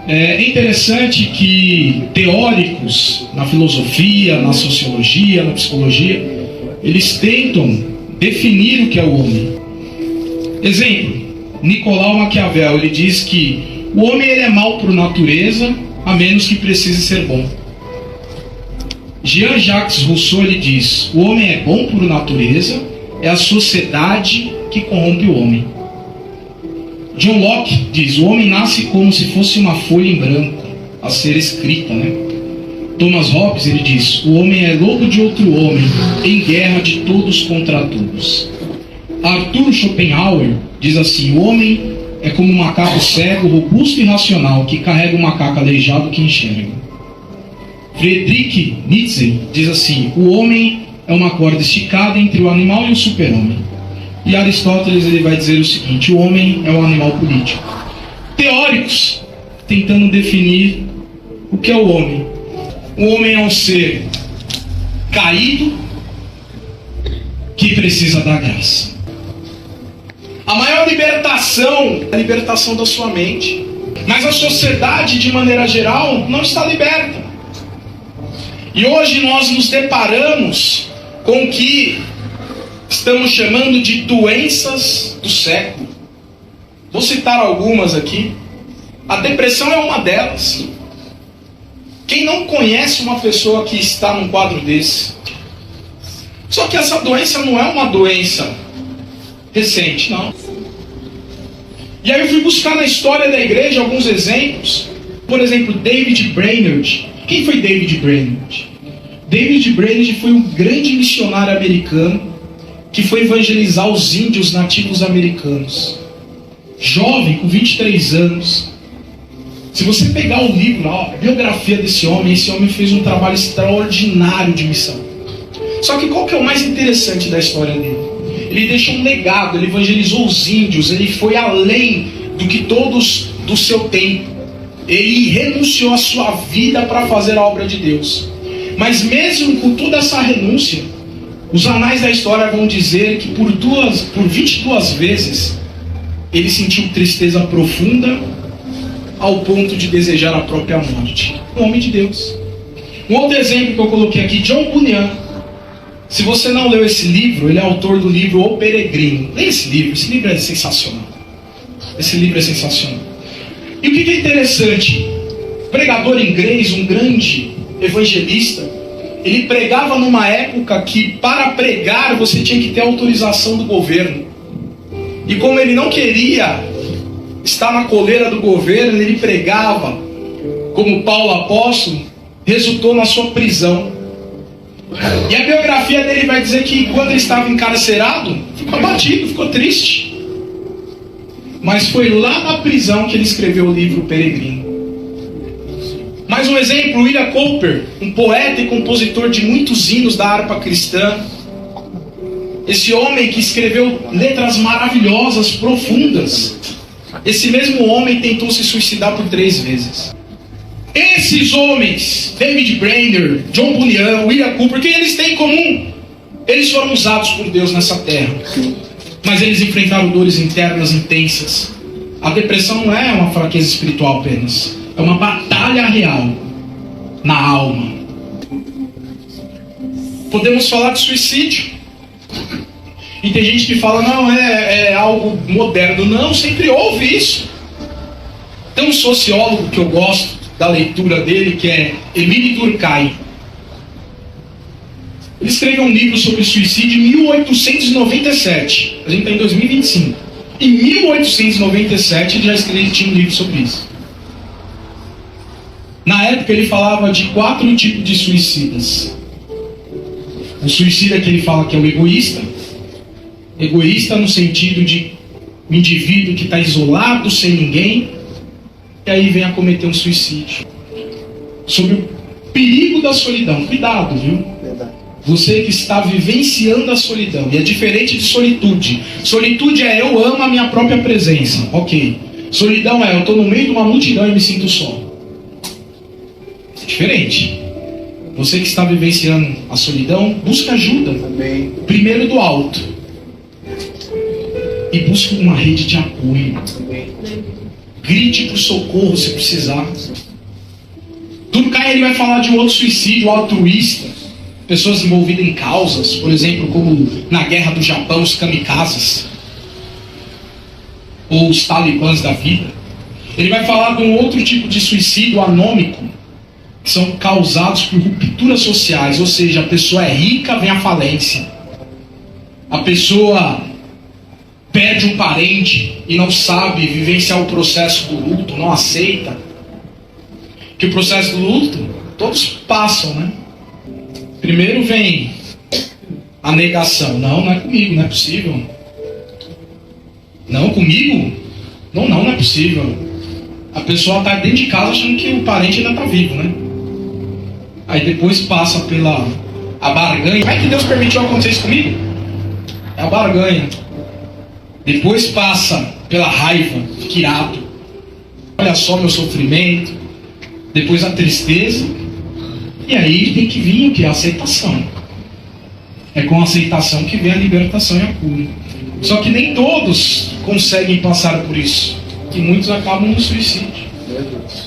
É interessante que teóricos na filosofia, na sociologia, na psicologia, eles tentam definir o que é o homem. Exemplo, Nicolau Maquiavel, ele diz que o homem ele é mau por natureza, a menos que precise ser bom. Jean-Jacques Rousseau, ele diz, o homem é bom por natureza, é a sociedade que corrompe o homem. John Locke diz, o homem nasce como se fosse uma folha em branco, a ser escrita, né? Thomas Hobbes, ele diz, o homem é lobo de outro homem, em guerra de todos contra todos. Arthur Schopenhauer diz assim, o homem é como um macaco cego, robusto e racional, que carrega um macaco aleijado que enxerga. Friedrich Nietzsche diz assim, o homem é uma corda esticada entre o animal e o super-homem. E Aristóteles ele vai dizer o seguinte, o homem é um animal político. Teóricos tentando definir o que é o homem. O homem é um ser caído que precisa da graça. A maior libertação é a libertação da sua mente. Mas a sociedade, de maneira geral, não está liberta. E hoje nós nos deparamos com o que estamos chamando de doenças do século. Vou citar algumas aqui. A depressão é uma delas. Quem não conhece uma pessoa que está num quadro desse? Só que essa doença não é uma doença recente, não. E aí eu fui buscar na história da igreja alguns exemplos. Por exemplo, David Brainerd. Quem foi David Brainerd? David Brainerd foi um grande missionário americano que foi evangelizar os índios nativos americanos. Jovem, com 23 anos. Se você pegar o livro, a biografia desse homem, esse homem fez um trabalho extraordinário de missão. Só que qual que é o mais interessante da história dele? Ele deixou um legado, ele evangelizou os índios, ele foi além do que todos do seu tempo. Ele renunciou à sua vida para fazer a obra de Deus. Mas mesmo com toda essa renúncia, os anais da história vão dizer que por 22 vezes ele sentiu tristeza profunda ao ponto de desejar a própria morte. Um homem de Deus. Um outro exemplo que eu coloquei aqui, John Bunyan. Se você não leu esse livro, ele é autor do livro O Peregrino. Leia esse livro é sensacional. Esse livro é sensacional. E o que é interessante? Pregador inglês, um grande evangelista, ele pregava numa época que para pregar você tinha que ter autorização do governo. E como ele não queria estar na coleira do governo, ele pregava como Paulo apóstolo, resultou na sua prisão. E a biografia dele vai dizer que quando ele estava encarcerado, ficou abatido, ficou triste. Mas foi lá na prisão que ele escreveu o livro Peregrino. Mais um exemplo, William Cowper, um poeta e compositor de muitos hinos da harpa cristã. Esse homem que escreveu letras maravilhosas, profundas. Esse mesmo homem tentou se suicidar por 3 vezes. Esses homens, David Brainerd, John Bunyan, William Cowper, o que eles têm em comum? Eles foram usados por Deus nessa terra. Mas eles enfrentaram dores internas intensas. A depressão não é uma fraqueza espiritual apenas. É uma batalha real na alma. Podemos falar de suicídio. E tem gente que fala, não, é algo moderno. Não, sempre houve isso. Tem um sociólogo que eu gosto da leitura dele, que é Emile Durkheim. Ele escreveu um livro sobre suicídio em 1897. A gente está em 2025. Em 1897 ele já tinha um livro sobre isso. Na época ele falava de 4 tipos de suicidas. O suicida que ele fala que é o egoísta. Egoísta no sentido de um indivíduo que está isolado, sem ninguém, e aí vem a cometer um suicídio. Sobre o perigo da solidão. Cuidado, viu? Você que está vivenciando a solidão. E é diferente de solitude. Solitude é eu amo a minha própria presença. Ok. Solidão é eu estou no meio de uma multidão e me sinto só. É diferente. Você que está vivenciando a solidão, busca ajuda. Amém. Primeiro do alto. E busca uma rede de apoio. Amém. grite por socorro se precisar. Durkheim ele vai falar de um outro suicídio altruísta, pessoas envolvidas em causas, por exemplo, como na guerra do Japão, os kamikazes, ou os talibãs da vida. Ele vai falar de um outro tipo de suicídio anômico, que são causados por rupturas sociais, ou seja, a pessoa é rica, vem à falência. A pessoa perde um parente e não sabe vivenciar o processo do luto, não aceita. Que o processo do luto, todos passam, né? Primeiro vem a negação. Não é comigo, não é possível. Não, comigo? Não é possível. A pessoa está dentro de casa achando que o parente ainda está vivo, né? Aí depois passa pela a barganha. Como é que Deus permitiu acontecer isso comigo? É a barganha. Depois passa pela raiva, fica irado. Olha só meu sofrimento. Depois a tristeza. E aí tem que vir o que? A aceitação. É com a aceitação que vem a libertação e a cura. Só que nem todos conseguem passar por isso. E muitos acabam no suicídio.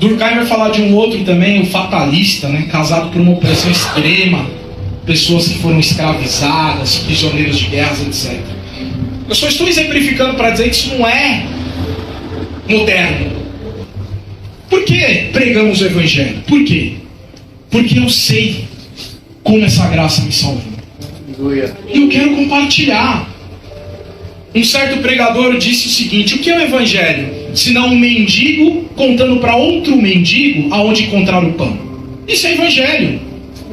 Durkheim vai falar de um outro também, o fatalista, né? Casado por uma opressão extrema. Pessoas que foram escravizadas, prisioneiros de guerras, etc. Eu só estou exemplificando para dizer que isso não é moderno. Por que pregamos o Evangelho? Por quê? Porque eu sei como essa graça me salvou. E eu quero compartilhar. Um certo pregador disse o seguinte: o que é o Evangelho? Senão um mendigo contando para outro mendigo aonde encontrar o pão. Isso é Evangelho.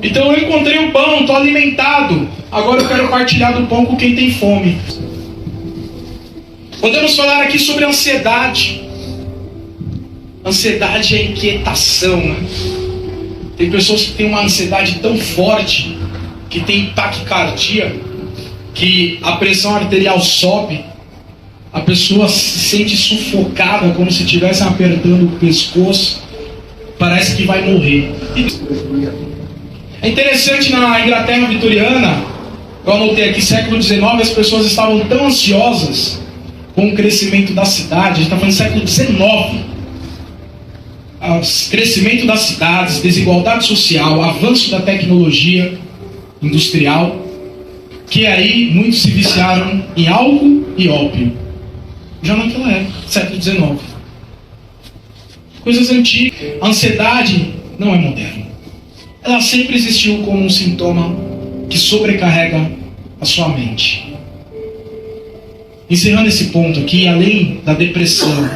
Então eu encontrei o pão, estou alimentado. Agora eu quero partilhar do pão com quem tem fome. Podemos falar aqui sobre ansiedade. Ansiedade é inquietação, né? Tem pessoas que têm uma ansiedade tão forte que tem taquicardia, que a pressão arterial sobe, a pessoa se sente sufocada, como se estivesse apertando o pescoço, parece que vai morrer. É interessante, na Inglaterra vitoriana, eu anotei aqui, século XIX, as pessoas estavam tão ansiosas com o crescimento da cidade. A gente está falando do século XIX. O crescimento das cidades, desigualdade social, avanço da tecnologia industrial, que aí muitos se viciaram em álcool e ópio. Já naquela época, século XIX. Coisas antigas. A ansiedade não é moderna. Ela sempre existiu como um sintoma que sobrecarrega a sua mente. Encerrando esse ponto aqui, além da depressão,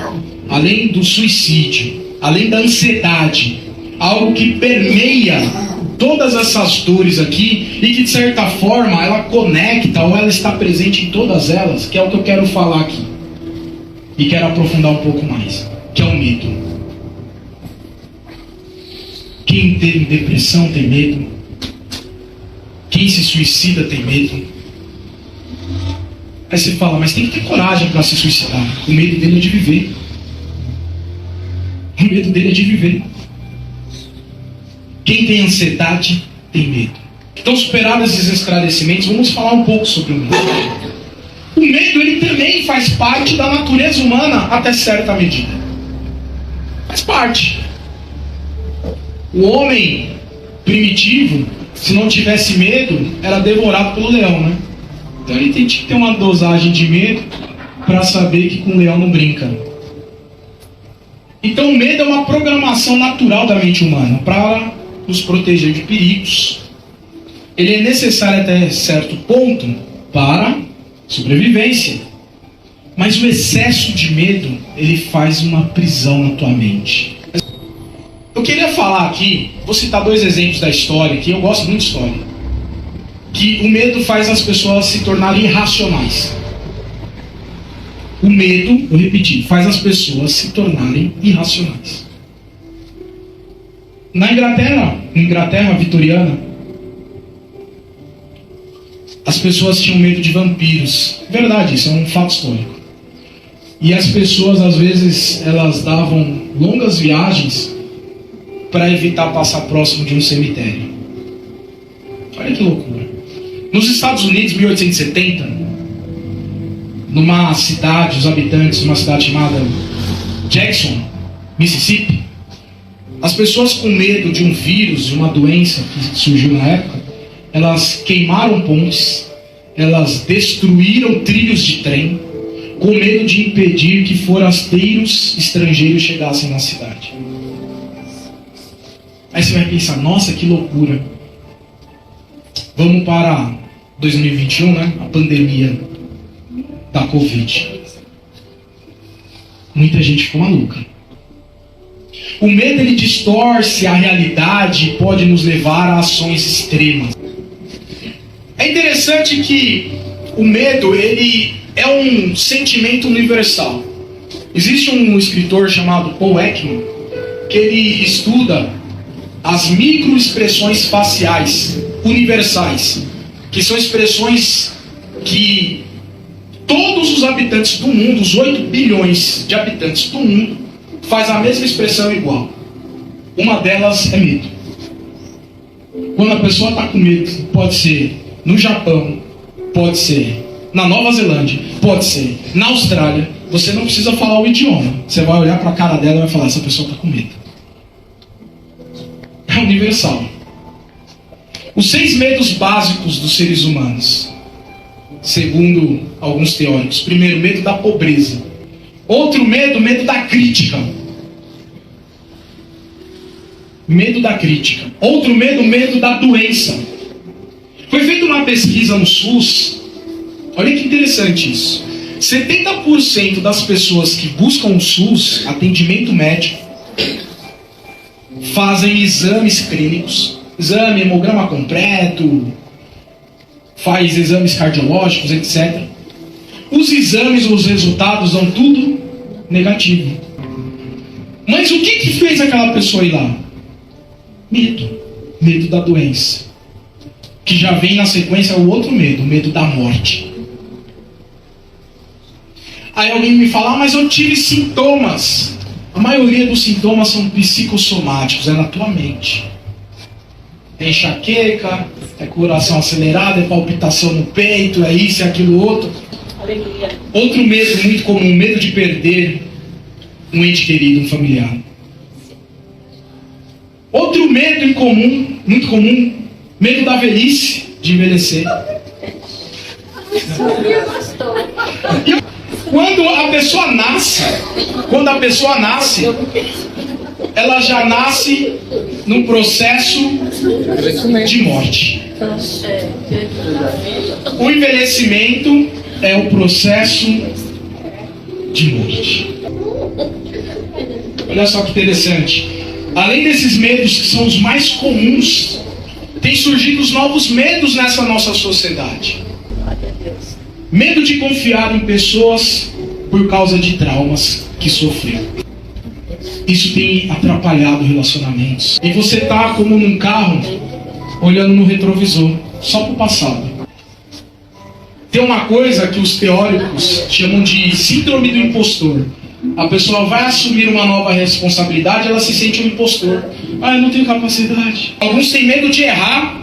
além do suicídio, além da ansiedade, algo que permeia todas essas dores aqui e que de certa forma ela conecta ou ela está presente em todas elas, que é o que eu quero falar aqui e quero aprofundar um pouco mais, que é o medo. Quem tem depressão tem medo. Quem se suicida tem medo. Aí você fala, mas tem que ter coragem para se suicidar. O medo dele é de viver. O medo dele é de viver. Quem tem ansiedade tem medo. Então, superados esses esclarecimentos, vamos falar um pouco sobre o medo. O medo, ele também faz parte da natureza humana até certa medida. Faz parte. O homem primitivo, se não tivesse medo, era devorado pelo leão, né? Então ele tem que ter uma dosagem de medo para saber que com o leão não brinca. Então o medo é uma programação natural da mente humana para nos proteger de perigos. Ele é necessário até certo ponto para sobrevivência. Mas o excesso de medo, ele faz uma prisão na tua mente. Eu queria falar aqui, vou citar 2 exemplos da história, que eu gosto muito de história. Que o medo faz as pessoas se tornarem irracionais. O medo, vou repetir, faz as pessoas se tornarem irracionais. Na Inglaterra vitoriana, as pessoas tinham medo de vampiros. Verdade, isso é um fato histórico. E as pessoas, às vezes, elas davam longas viagens para evitar passar próximo de um cemitério. Olha que loucura. Nos Estados Unidos, 1870, numa cidade, os habitantes de uma cidade chamada Jackson, Mississippi, as pessoas com medo de um vírus, de uma doença que surgiu na época, elas queimaram pontes, elas destruíram trilhos de trem, com medo de impedir que forasteiros estrangeiros chegassem na cidade. Aí você vai pensar, nossa, que loucura. Vamos para 2021, né? A pandemia da Covid. Muita gente ficou maluca. O medo, ele distorce a realidade e pode nos levar a ações extremas. É interessante que o medo, ele é um sentimento universal. Existe um escritor chamado Paul Ekman, que ele estuda as microexpressões faciais universais, que são expressões que todos os habitantes do mundo, os 8 bilhões de habitantes do mundo, faz a mesma expressão igual. Uma delas é medo. Quando a pessoa está com medo, pode ser no Japão, pode ser na Nova Zelândia, pode ser na Austrália, você não precisa falar o idioma. Você vai olhar para a cara dela e vai falar, essa pessoa está com medo. É universal. Os 6 medos básicos dos seres humanos, segundo alguns teóricos. Primeiro, medo da pobreza. Outro medo, medo da crítica. Medo da crítica. Outro medo, medo da doença. Foi feita uma pesquisa no SUS. Olha que interessante isso. 70% das pessoas que buscam o SUS, atendimento médico, fazem exames clínicos, exame, hemograma completo, faz exames cardiológicos, etc. Os exames, os resultados dão tudo negativo. Mas o que fez aquela pessoa ir lá? Medo. Medo da doença. Que já vem na sequência o outro medo, o medo da morte. Aí alguém me fala, mas eu tive sintomas. A maioria dos sintomas são psicossomáticos, é na tua mente. É enxaqueca, é coração acelerado, é palpitação no peito, é isso, é aquilo outro. Outro medo muito comum, medo de perder um ente querido, um familiar. Outro medo incomum, muito comum, medo da velhice, de envelhecer. Quando a pessoa nasce, ela já nasce num processo de morte. O envelhecimento é o processo de morte. Olha só que interessante. Além desses medos que são os mais comuns, tem surgido os novos medos nessa nossa sociedade. Medo de confiar em pessoas por causa de traumas que sofreu. Isso tem atrapalhado relacionamentos. E você está como num carro, olhando no retrovisor, só para o passado. Tem uma coisa que os teóricos chamam de síndrome do impostor. A pessoa vai assumir uma nova responsabilidade, ela se sente um impostor. Ah, eu não tenho capacidade. Alguns têm medo de errar.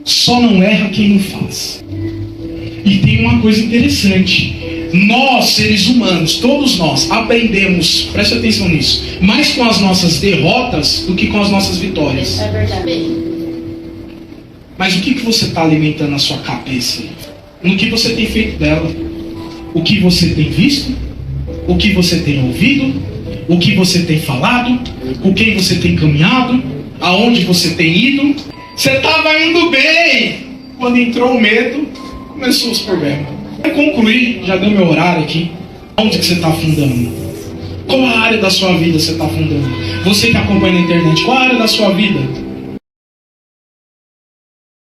Só não erra quem não faz. E tem uma coisa interessante. Nós, seres humanos, todos nós, aprendemos, preste atenção nisso, mais com as nossas derrotas do que com as nossas vitórias. É verdade. Mas o que você está alimentando na sua cabeça? No que você tem feito dela? O que você tem visto? O que você tem ouvido? O que você tem falado? Com quem você tem caminhado? Aonde você tem ido? Você estava indo bem. Quando entrou o medo, começou os problemas. Para concluir, já deu meu horário aqui. Onde que você está afundando? Qual a área da sua vida você está afundando? Você que acompanha na internet, qual a área da sua vida